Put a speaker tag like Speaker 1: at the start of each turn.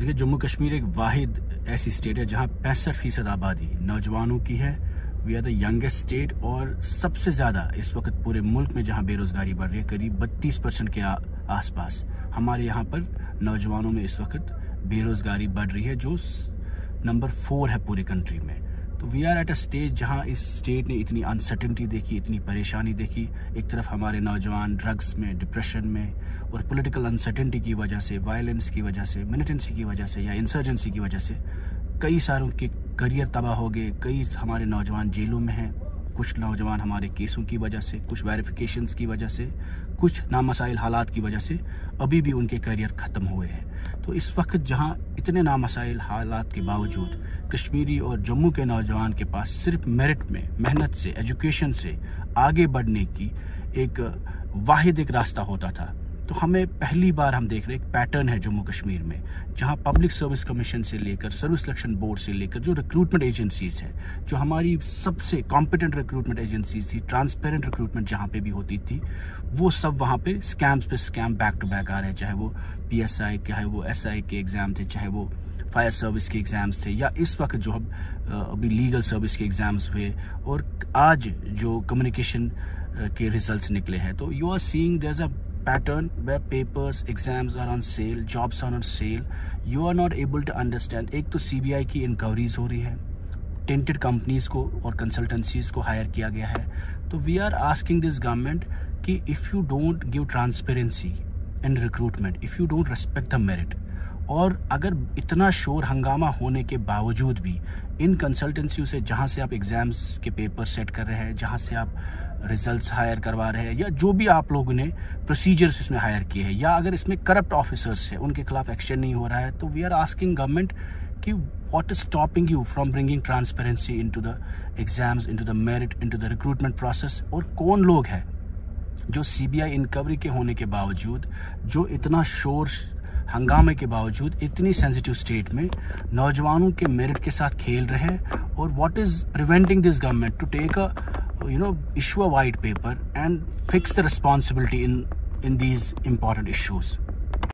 Speaker 1: देखिए, जम्मू कश्मीर एक वाहिद ऐसी स्टेट है जहां 65% आबादी नौजवानों की है। We are the youngest state और सबसे ज़्यादा इस वक्त पूरे मुल्क में जहां बेरोज़गारी बढ़ रही है, करीब 32% के आसपास हमारे यहाँ पर नौजवानों में इस वक्त बेरोज़गारी बढ़ रही है, जो नंबर 4 है पूरी कंट्री में। तो we are at a stage जहां इस स्टेट ने इतनी अनसर्टेनिटी देखी, इतनी परेशानी देखी। एक तरफ हमारे नौजवान ड्रग्स में, डिप्रेशन में और पॉलिटिकल अनसर्टेनिटी की वजह से, वायलेंस की वजह से, मिलिटेंसी की वजह से या इंसर्जेंसी की वजह से कई सारों के करियर तबाह हो गए। कई हमारे नौजवान जेलों में हैं, कुछ नौजवान हमारे केसों की वजह से, कुछ वेरिफिकेशंस की वजह से, कुछ नामसाइल हालात की वजह से अभी भी उनके करियर ख़त्म हुए हैं। तो इस वक्त जहां इतने नामसाइल हालात के बावजूद कश्मीरी और जम्मू के नौजवान के पास सिर्फ मेरिट में, मेहनत से, एजुकेशन से आगे बढ़ने की एक वाहिद एक रास्ता होता था, तो हमें पहली बार हम देख रहे हैं एक पैटर्न है जम्मू कश्मीर में, जहां पब्लिक सर्विस कमीशन से लेकर, सर्विस सिलेक्शन बोर्ड से लेकर, जो रिक्रूटमेंट एजेंसीज है, जो हमारी सबसे कॉम्पिटेंट रिक्रूटमेंट एजेंसीज थी, ट्रांसपेरेंट रिक्रूटमेंट जहां पे भी होती थी, वो सब वहां पे स्कैम बैक टू बैक आ रहे हैं। चाहे वो PSI, चाहे वो SI के एग्जाम थे, चाहे वो फायर सर्विस के एग्जाम्स थे, या इस वक्त जो अभी लीगल सर्विस के एग्जाम्स हुए, और आज जो कम्युनिकेशन के रिजल्ट्स निकले हैं। तो you are seeing there is a pattern where papers, exams are on sale, jobs are on sale. You are not able to understand. एक तो CBI की इंक्वायरीज हो रही है, टेंटेड कंपनीज को और कंसल्टेंसीज को हायर किया गया है। तो we are asking this government कि if you don't give transparency in recruitment, if you don't respect the merit, और अगर इतना शोर हंगामा होने के बावजूद भी इन कंसल्टेंसियों से, जहाँ से आप एग्ज़ाम्स के पेपर सेट कर रहे हैं, जहाँ से आप रिजल्ट्स हायर करवा रहे हैं, या जो भी आप लोगों ने प्रोसीजर्स इसमें हायर किए हैं, या अगर इसमें करप्ट ऑफिसर्स हैं उनके खिलाफ एक्शन नहीं हो रहा है, तो वी आर आस्किंग गवर्नमेंट कि what is stopping you from bringing transparency into the exams, into the merit, into the recruitment process. और कौन लोग हैं जो CBI इंक्वायरी के होने के बावजूद, जो इतना शोर हंगामे के बावजूद इतनी सेंसिटिव स्टेट में नौजवानों के मेरिट के साथ खेल रहे हैं, और what is preventing this government to take a issue a white paper and fix the responsibility in these important issues.